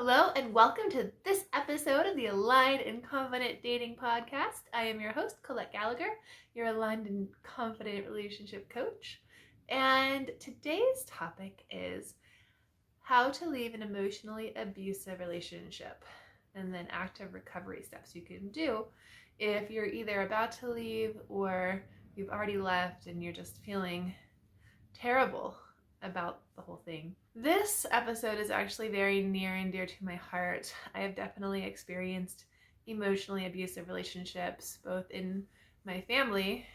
Hello and welcome to this episode of the Aligned and Confident Dating Podcast. I am your host, Colette Gallagher, your aligned and confident relationship coach. And today's topic is how to leave an emotionally abusive relationship and then active recovery steps you can do if you're either about to leave or you've already left and you're just feeling terrible about the whole thing. This episode is actually very near and dear to my heart. I have definitely experienced emotionally abusive relationships, both in my family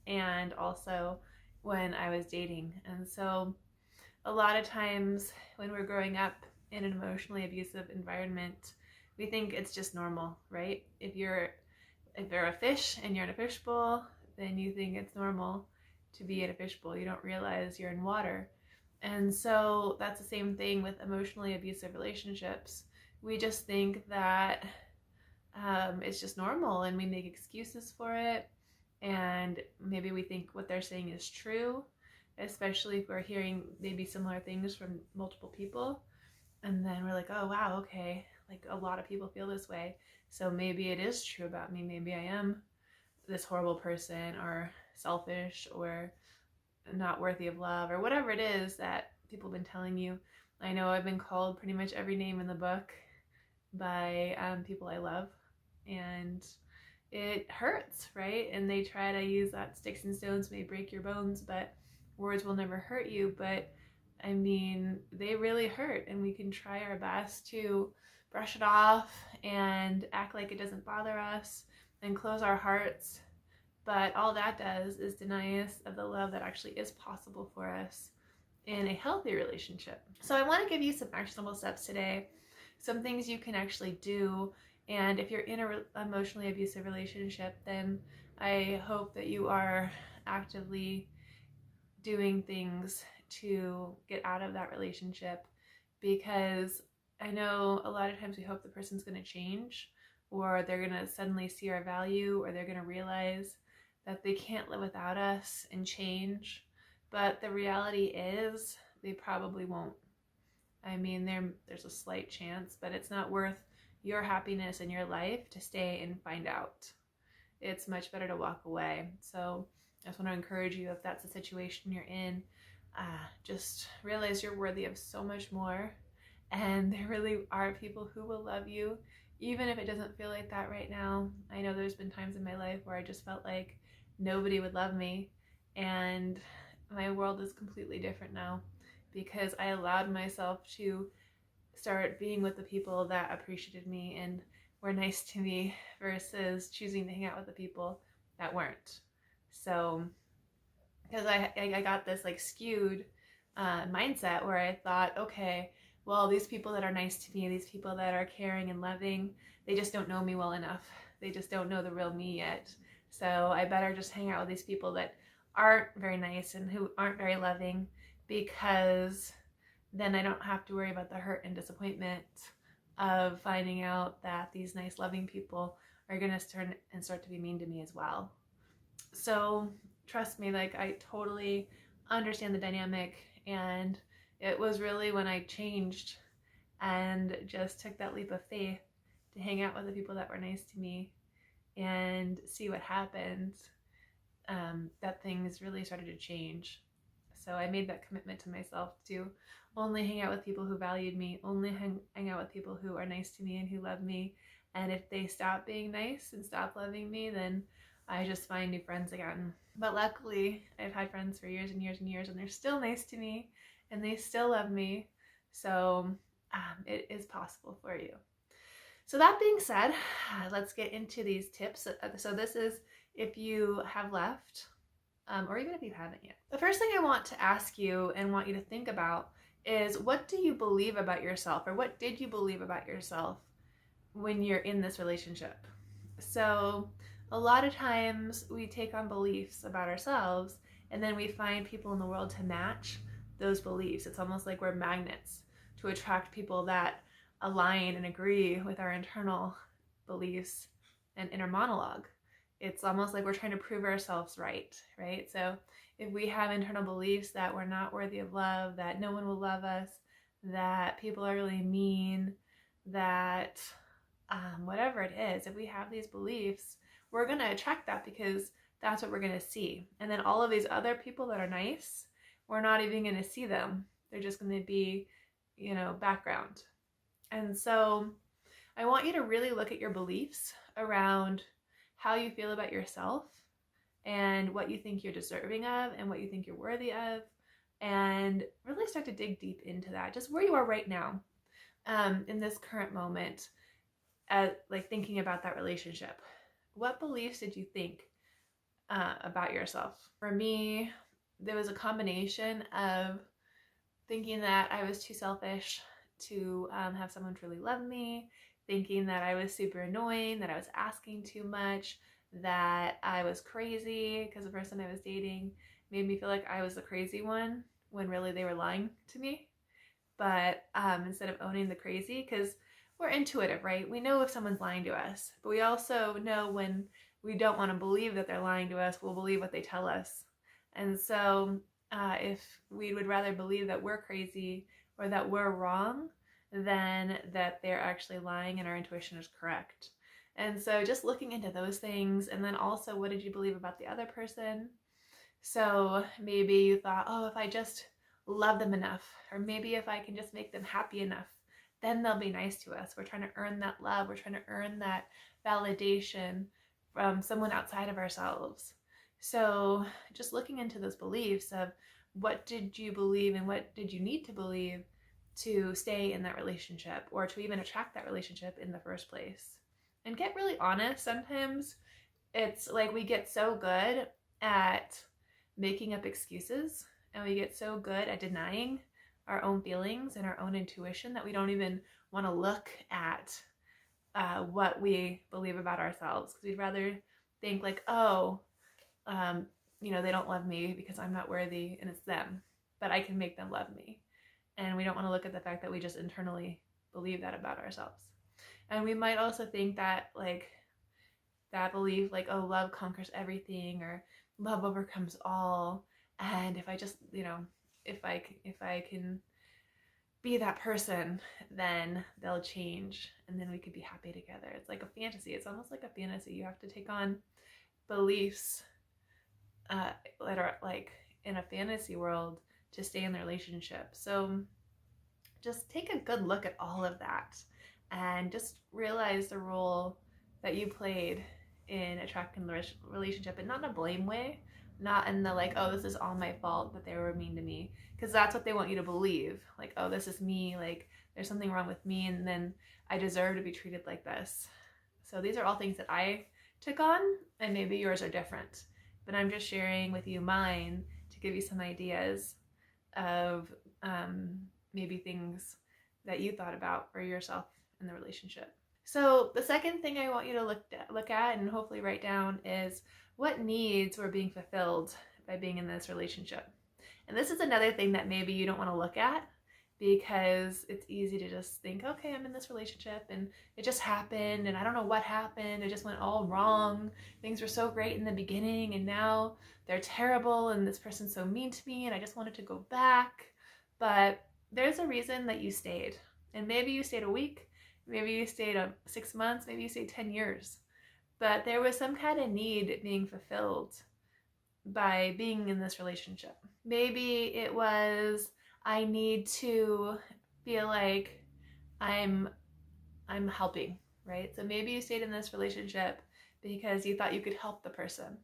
and also when I was dating. And so a lot of times when we're growing up in an emotionally abusive environment, we think it's just normal, right? If you're a fish and you're in a fishbowl, then you think it's normal to be in a fishbowl. You don't realize you're in water. And so that's the same thing with emotionally abusive relationships. We just think that it's just normal and we make excuses for it. And maybe we think what they're saying is true, especially if we're hearing maybe similar things from multiple people. And then we're like, oh, wow, okay. Like a lot of people feel this way. So maybe it is true about me. Maybe I am this horrible person or selfish or not worthy of love or whatever it is that people have been telling you. I know I've been called pretty much every name in the book by people I love, and it hurts, right? And they try to use that sticks and stones may break your bones, but words will never hurt you. But I mean, they really hurt, and we can try our best to brush it off and act like it doesn't bother us and close our hearts. But all that does is deny us of the love that actually is possible for us in a healthy relationship. So I want to give you some actionable steps today, some things you can actually do. And if you're in an emotionally abusive relationship, then I hope that you are actively doing things to get out of that relationship, because I know a lot of times we hope the person's going to change, or they're going to suddenly see our value, or they're going to realize that they can't live without us and change. But the reality is they probably won't. I mean, there's a slight chance, but it's not worth your happiness in your life to stay and find out. It's much better to walk away. So I just want to encourage you, if that's the situation you're in, just realize you're worthy of so much more. And there really are people who will love you, even if it doesn't feel like that right now. I know there's been times in my life where I just felt like nobody would love me, and my world is completely different now because I allowed myself to start being with the people that appreciated me and were nice to me versus choosing to hang out with the people that weren't. So because I got this like skewed mindset where I thought, okay, well, these people that are nice to me, these people that are caring and loving, they just don't know me well enough. They just don't know the real me yet. So I better just hang out with these people that aren't very nice and who aren't very loving, because then I don't have to worry about the hurt and disappointment of finding out that these nice loving people are going to start to be mean to me as well. So trust me, like I totally understand the dynamic, and it was really when I changed and just took that leap of faith to hang out with the people that were nice to me and see what happened, that things really started to change. So I made that commitment to myself to only hang out with people who valued me, only hang out with people who are nice to me and who love me. And if they stop being nice and stop loving me, then I just find new friends again. But luckily, I've had friends for years and years and years, and they're still nice to me and they still love me. So it is possible for you. So that being said, let's get into these tips. So this is if you have left, or even if you haven't yet. The first thing I want to ask you and want you to think about is, what do you believe about yourself, or what did you believe about yourself when you're in this relationship? So a lot of times we take on beliefs about ourselves, and then we find people in the world to match those beliefs. It's almost like we're magnets to attract people that align and agree with our internal beliefs and inner monologue. It's almost like we're trying to prove ourselves right? So if we have internal beliefs that we're not worthy of love, that no one will love us, that people are really mean, that whatever it is, if we have these beliefs, we're going to attract that because that's what we're going to see. And then all of these other people that are nice, we're not even going to see them. They're just going to be, background. And so I want you to really look at your beliefs around how you feel about yourself and what you think you're deserving of and what you think you're worthy of, and really start to dig deep into that, just where you are right now, in this current moment, like thinking about that relationship. What beliefs did you think about yourself? For me, there was a combination of thinking that I was too selfish to have someone truly love me, thinking that I was super annoying, that I was asking too much, that I was crazy because the person I was dating made me feel like I was the crazy one when really they were lying to me. But instead of owning the crazy, because we're intuitive, right? We know if someone's lying to us, but we also know when we don't want to believe that they're lying to us, we'll believe what they tell us. And so if we would rather believe that we're crazy or that we're wrong than that they're actually lying and our intuition is correct. And so just looking into those things, and then also, what did you believe about the other person? So maybe you thought, oh, if I just love them enough, or maybe if I can just make them happy enough, then they'll be nice to us. We're trying to earn that love. We're trying to earn that validation from someone outside of ourselves. So just looking into those beliefs of what did you believe and what did you need to believe to stay in that relationship or to even attract that relationship in the first place. And get really honest. Sometimes it's like we get so good at making up excuses and we get so good at denying our own feelings and our own intuition that we don't even want to look at what we believe about ourselves, because we'd rather think like, oh, they don't love me because I'm not worthy and it's them, but I can make them love me. And we don't want to look at the fact that we just internally believe that about ourselves. And we might also think that like that belief, like, oh, love conquers everything, or love overcomes all. And if I just, if I can be that person, then they'll change and then we could be happy together. It's like a fantasy. It's almost like a fantasy. You have to take on beliefs that are like in a fantasy world to stay in the relationship. So just take a good look at all of that and just realize the role that you played in attracting the relationship, and not in a blame way, not in the like, oh, this is all my fault that they were mean to me, because that's what they want you to believe, like, oh, this is me, like there's something wrong with me and then I deserve to be treated like this. So these are all things that I took on, and maybe yours are different, but I'm just sharing with you mine to give you some ideas of maybe things that you thought about for yourself in the relationship. So the second thing I want you to look at and hopefully write down is what needs were being fulfilled by being in this relationship. And this is another thing that maybe you don't want to look at, because it's easy to just think, okay, I'm in this relationship and it just happened and I don't know what happened. It just went all wrong. Things were so great in the beginning and now they're terrible and this person's so mean to me and I just wanted to go back. But there's a reason that you stayed. And maybe you stayed a week, maybe you stayed 6 months, maybe you stayed 10 years. But there was some kind of need being fulfilled by being in this relationship. Maybe it was, I need to feel like I'm helping, right? So maybe you stayed in this relationship because you thought you could help the person.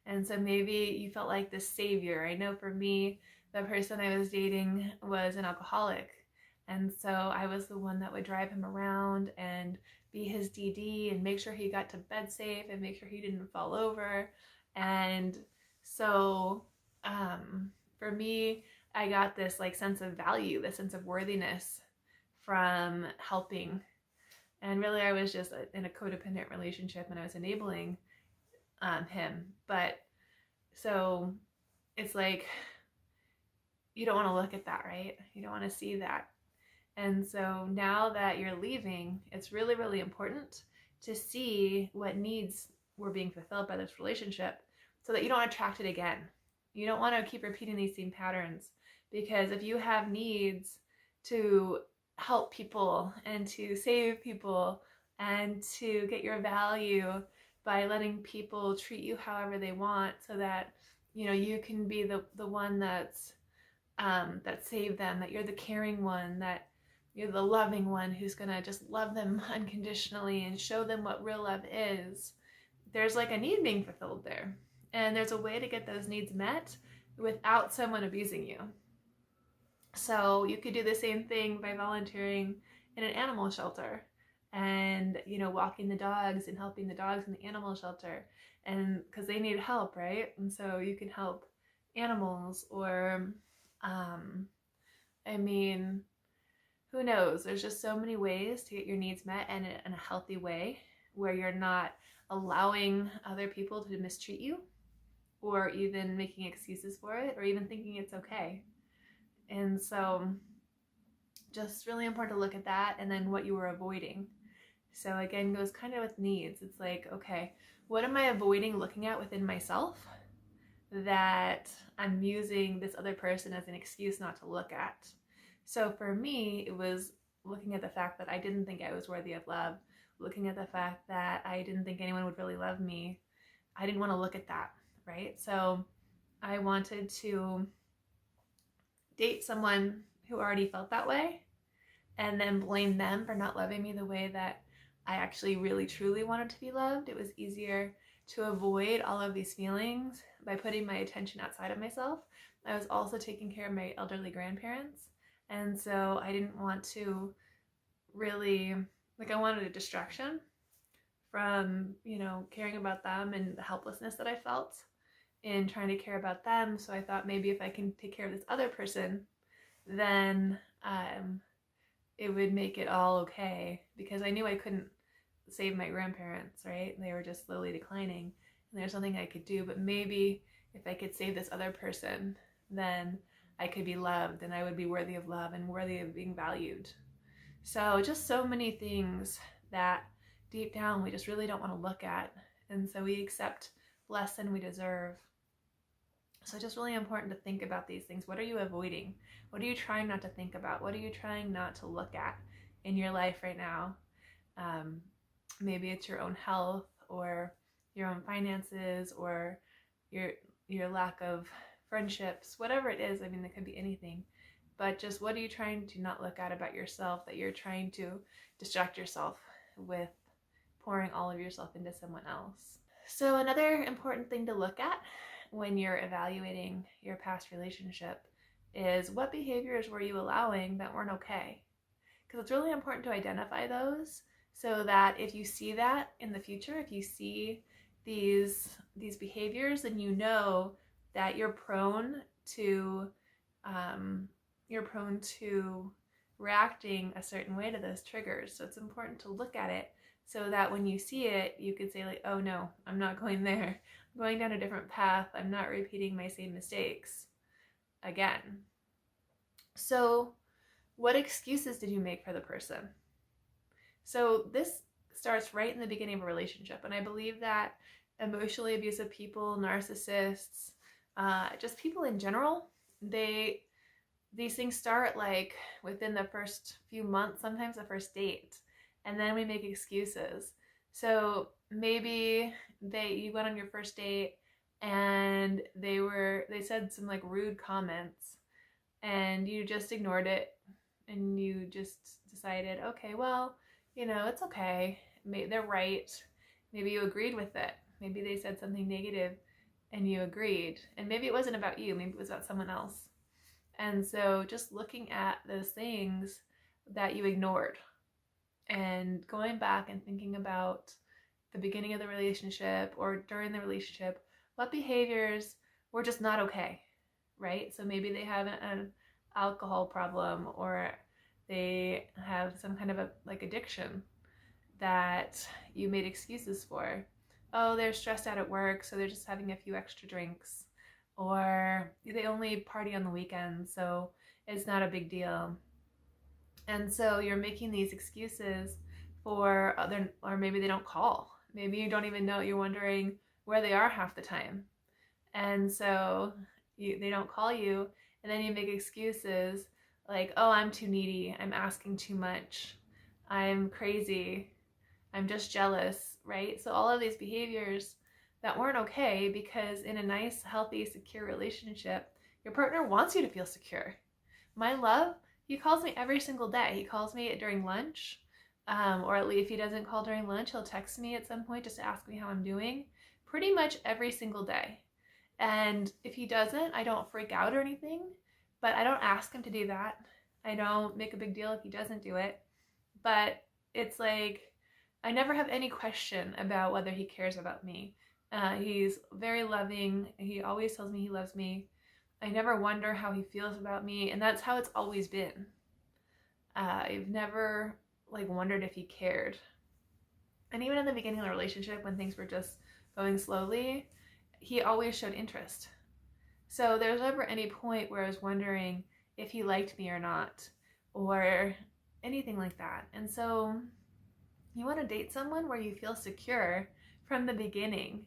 And so maybe you felt like this savior. I know for me, the person I was dating was an alcoholic. And so I was the one that would drive him around and be his DD and make sure he got to bed safe and make sure he didn't fall over. And so for me, I got this like sense of value, this sense of worthiness from helping. And really I was just in a codependent relationship and I was enabling him. But so it's like, you don't want to look at that, right? You don't want to see that. And so now that you're leaving, it's really, really important to see what needs were being fulfilled by this relationship so that you don't attract it again. You don't want to keep repeating these same patterns, because if you have needs to help people and to save people and to get your value by letting people treat you however they want, so that you can be the one that saved them, that you're the caring one, that you're the loving one who's gonna just love them unconditionally and show them what real love is. There's like a need being fulfilled there, and there's a way to get those needs met without someone abusing you. So you could do the same thing by volunteering in an animal shelter and, walking the dogs and helping the dogs in the animal shelter, and because they need help, right? And so you can help animals, or I mean, who knows? There's just so many ways to get your needs met in a healthy way, where you're not allowing other people to mistreat you, or even making excuses for it, or even thinking it's okay. And so just really important to look at that, and then what you were avoiding. So again, goes kind of with needs. It's like, okay, what am I avoiding looking at within myself that I'm using this other person as an excuse not to look at? So for me, it was looking at the fact that I didn't think I was worthy of love, looking at the fact that I didn't think anyone would really love me. I didn't want to look at that, right? So I wanted to date someone who already felt that way, and then blame them for not loving me the way that I actually really truly wanted to be loved. It was easier to avoid all of these feelings by putting my attention outside of myself. I was also taking care of my elderly grandparents, and so I didn't want to really, I wanted a distraction from, caring about them and the helplessness that I felt in trying to care about them. So I thought, maybe if I can take care of this other person, then it would make it all okay, because I knew I couldn't save my grandparents, right? They were just slowly declining, and there's nothing I could do. But maybe if I could save this other person, then I could be loved, and I would be worthy of love and worthy of being valued. So just so many things that deep down we just really don't want to look at, and so we accept less than we deserve. So just really important to think about these things. What are you avoiding? What are you trying not to think about? What are you trying not to look at in your life right now? Maybe it's your own health, or your own finances, or your lack of friendships, whatever it is. I mean, it could be anything. But just what are you trying to not look at about yourself that you're trying to distract yourself with pouring all of yourself into someone else? So another important thing to look at when you're evaluating your past relationship is, what behaviors were you allowing that weren't okay? Because it's really important to identify those, so that if you see that in the future, if you see these behaviors, then you know that you're prone to reacting a certain way to those triggers. So it's important to look at it, so that when you see it, you could say, like, oh no, I'm not going there. I'm going down a different path. I'm not repeating my same mistakes again. So what excuses did you make for the person? So this starts right in the beginning of a relationship. And I believe that emotionally abusive people, narcissists, just people in general, these things start like within the first few months, sometimes the first date, and then we make excuses. So maybe you went on your first date and they said some like rude comments, and you just ignored it, and you just decided, okay, well, it's okay. Maybe they're right. Maybe you agreed with it. Maybe they said something negative and you agreed. And maybe it wasn't about you. Maybe it was about someone else. And so just looking at those things that you ignored, and going back and thinking about the beginning of the relationship or during the relationship, what behaviors were just not okay, right? So maybe they have an alcohol problem, or they have some kind of addiction that you made excuses for. Oh, they're stressed out at work, so they're just having a few extra drinks. Or they only party on the weekends, so it's not a big deal. And so you're making these excuses for or maybe they don't call. Maybe you don't even know, you're wondering where they are half the time. And so they don't call you, and then you make excuses like, oh, I'm too needy, I'm asking too much, I'm crazy, I'm just jealous, right? So all of these behaviors that weren't okay, because in a nice, healthy, secure relationship, your partner wants you to feel secure. My love, he calls me every single day. He calls me during lunch, or at least if he doesn't call during lunch, he'll text me at some point just to ask me how I'm doing, pretty much every single day. And if he doesn't, I don't freak out or anything, but I don't ask him to do that. I don't make a big deal if he doesn't do it. But it's like, I never have any question about whether he cares about me. He's very loving. He always tells me he loves me. I never wonder how he feels about me, and that's how it's always been. I've never wondered if he cared. And even in the beginning of the relationship, when things were just going slowly, he always showed interest. So there was never any point where I was wondering if he liked me or not, or anything like that. And so you want to date someone where you feel secure from the beginning.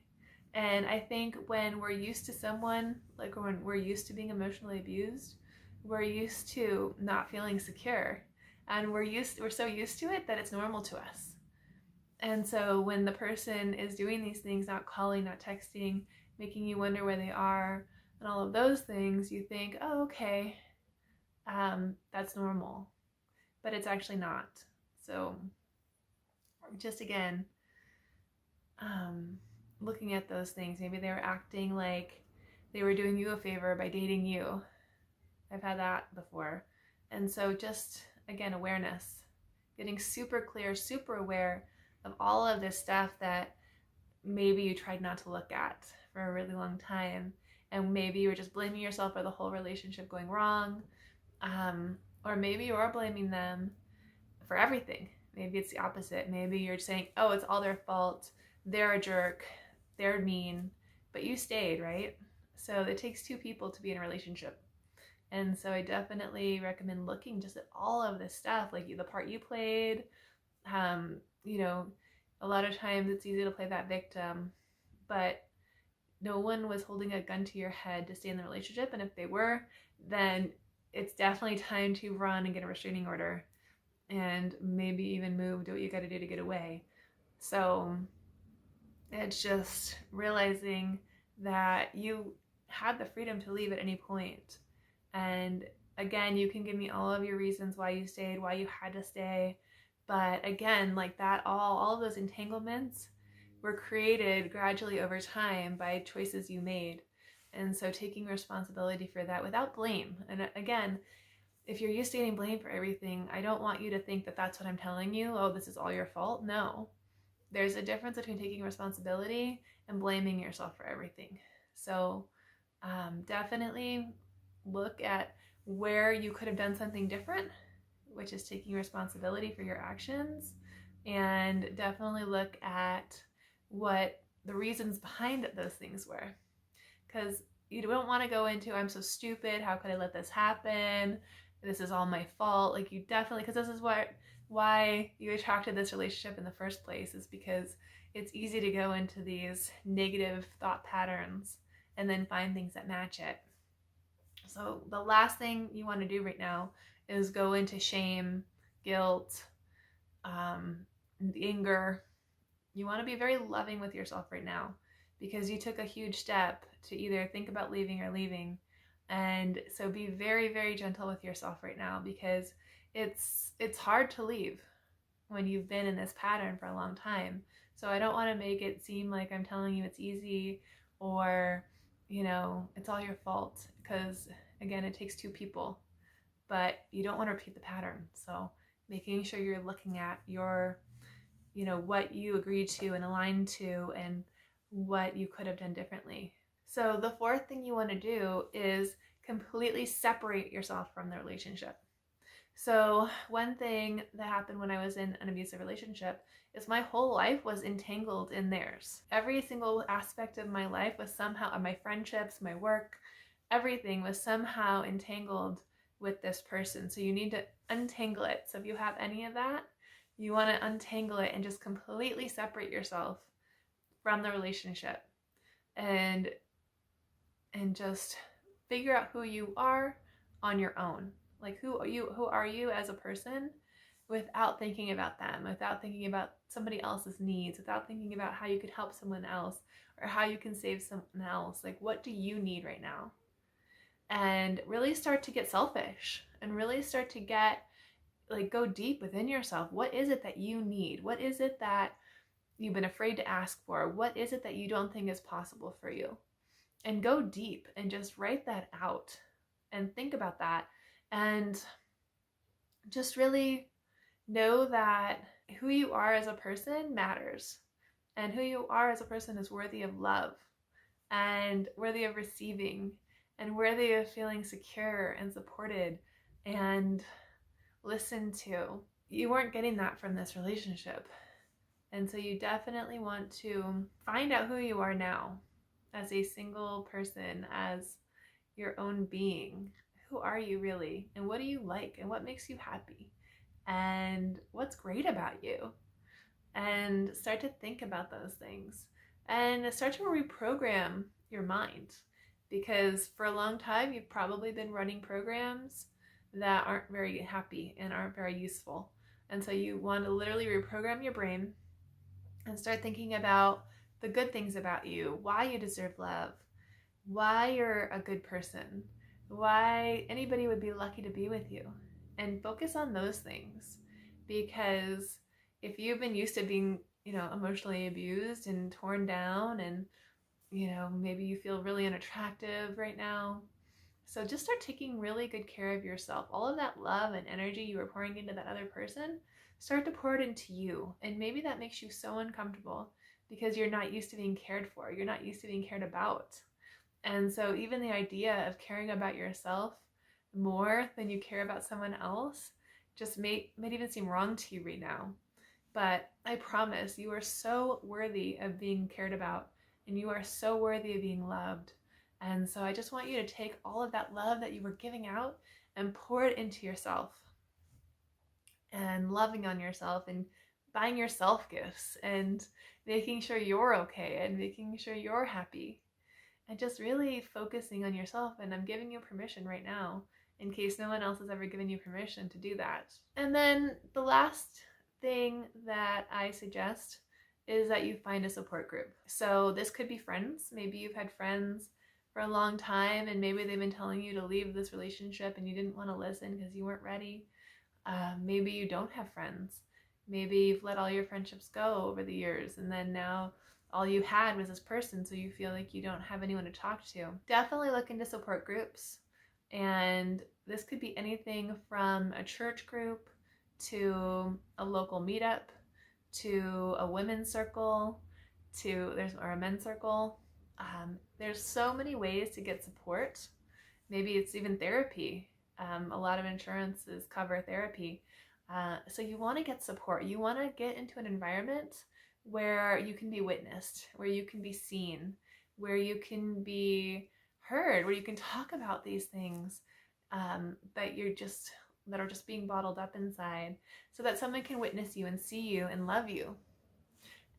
And I think when we're used to someone, like when we're used to being emotionally abused, we're used to not feeling secure. And we're so used to it that it's normal to us. And so when the person is doing these things, not calling, not texting, making you wonder where they are, and all of those things, you think, oh, okay, that's normal. But it's actually not. So just again, looking at those things, maybe they were acting like they were doing you a favor by dating you. I've had that before. And so just, again, awareness, getting super clear, super aware of all of this stuff that maybe you tried not to look at for a really long time. And maybe you were just blaming yourself for the whole relationship going wrong. Or maybe you are blaming them for everything. Maybe it's the opposite. Maybe you're saying, oh, it's all their fault. They're a jerk. They're mean. But you stayed, right? So it takes two people to be in a relationship. And so I definitely recommend looking just at all of this stuff, like the part you played. A lot of times it's easy to play that victim, but no one was holding a gun to your head to stay in the relationship. And if they were, then it's definitely time to run and get a restraining order and maybe even move, do what you got to do to get away. So it's just realizing that you had the freedom to leave at any point. And again, you can give me all of your reasons why you stayed, why you had to stay. But again, like that, all of those entanglements were created gradually over time by choices you made. And so taking responsibility for that without blame. And again, if you're used to getting blamed for everything, I don't want you to think that that's what I'm telling you. Oh, this is all your fault. No. There's a difference between taking responsibility and blaming yourself for everything. So definitely look at where you could have done something different, which is taking responsibility for your actions, and definitely look at what the reasons behind those things were. Because you don't want to go into, I'm so stupid, how could I let this happen? This is all my fault. Like, you definitely, because this is why you attracted this relationship in the first place, is because it's easy to go into these negative thought patterns and then find things that match it. So the last thing you want to do right now is go into shame, guilt, anger. You want to be very loving with yourself right now, because you took a huge step to either think about leaving or leaving. And so be very, very gentle with yourself right now, because it's hard to leave when you've been in this pattern for a long time. So I don't want to make it seem like I'm telling you it's easy, or it's all your fault, because again, it takes two people, but you don't want to repeat the pattern. So making sure you're looking at your, what you agreed to and aligned to, and what you could have done differently. So the fourth thing you want to do is completely separate yourself from the relationship. So one thing that happened when I was in an abusive relationship is my whole life was entangled in theirs. Every single aspect of my life was somehow, my friendships, my work, everything was somehow entangled with this person. So you need to untangle it. So if you have any of that, you want to untangle it and just completely separate yourself from the relationship, and just figure out who you are on your own. Like who are you as a person without thinking about them, without thinking about somebody else's needs, without thinking about how you could help someone else or how you can save someone else. Like what do you need right now? And really start to get selfish and really start to get like go deep within yourself. What is it that you need? What is it that you've been afraid to ask for? What is it that you don't think is possible for you? And go deep and just write that out and think about that and just really know that who you are as a person matters, and who you are as a person is worthy of love and worthy of receiving and worthy of feeling secure and supported and listened to. You weren't getting that from this relationship. And so you definitely want to find out who you are now as a single person, as your own being. Who are you really? And what do you like? And what makes you happy? And what's great about you? And start to think about those things. And start to reprogram your mind. Because for a long time, you've probably been running programs that aren't very happy and aren't very useful. And so you want to literally reprogram your brain and start thinking about the good things about you, why you deserve love, why you're a good person, why anybody would be lucky to be with you, and focus on those things. Because if you've been used to being, emotionally abused and torn down, and, maybe you feel really unattractive right now, so just start taking really good care of yourself. All of that love and energy you were pouring into that other person, start to pour it into you. And maybe that makes you so uncomfortable because you're not used to being cared for. You're not used to being cared about. And so even the idea of caring about yourself more than you care about someone else just might even seem wrong to you right now. But I promise you are so worthy of being cared about, and you are so worthy of being loved. And so I just want you to take all of that love that you were giving out and pour it into yourself, and loving on yourself and buying yourself gifts and making sure you're okay and making sure you're happy, and just really focusing on yourself. And I'm giving you permission right now in case no one else has ever given you permission to do that. And then the last thing that I suggest is that you find a support group. So this could be friends. Maybe you've had friends for a long time and maybe they've been telling you to leave this relationship and you didn't want to listen because you weren't ready. Maybe you don't have friends. Maybe you've let all your friendships go over the years, and then now all you had was this person, so you feel like you don't have anyone to talk to. Definitely look into support groups. And this could be anything from a church group to a local meetup to a women's circle or a men's circle. There's so many ways to get support. Maybe it's even therapy. A lot of insurances cover therapy. So you want to get support. You want to get into an environment where you can be witnessed, where you can be seen, where you can be heard, where you can talk about these things that are just being bottled up inside, so that someone can witness you and see you and love you.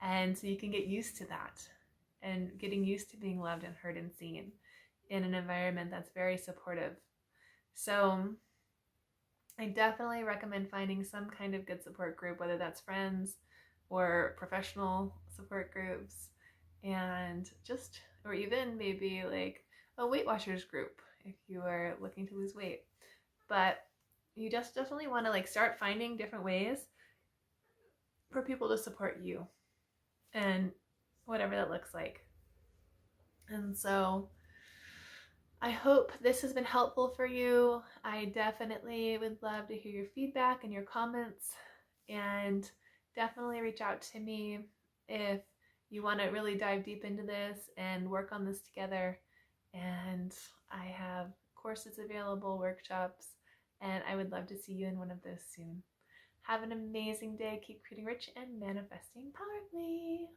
And so you can get used to that, and getting used to being loved and heard and seen in an environment that's very supportive. So I definitely recommend finding some kind of good support group, whether that's friends or professional support groups, or even maybe like a Weight Watchers group if you are looking to lose weight. But you just definitely want to start finding different ways for people to support you, and whatever that looks like. And so I hope this has been helpful for you. I definitely would love to hear your feedback and your comments, and definitely reach out to me if you want to really dive deep into this and work on this together. And I have courses available, workshops, and I would love to see you in one of those soon. Have an amazing day. Keep creating rich and manifesting powerfully.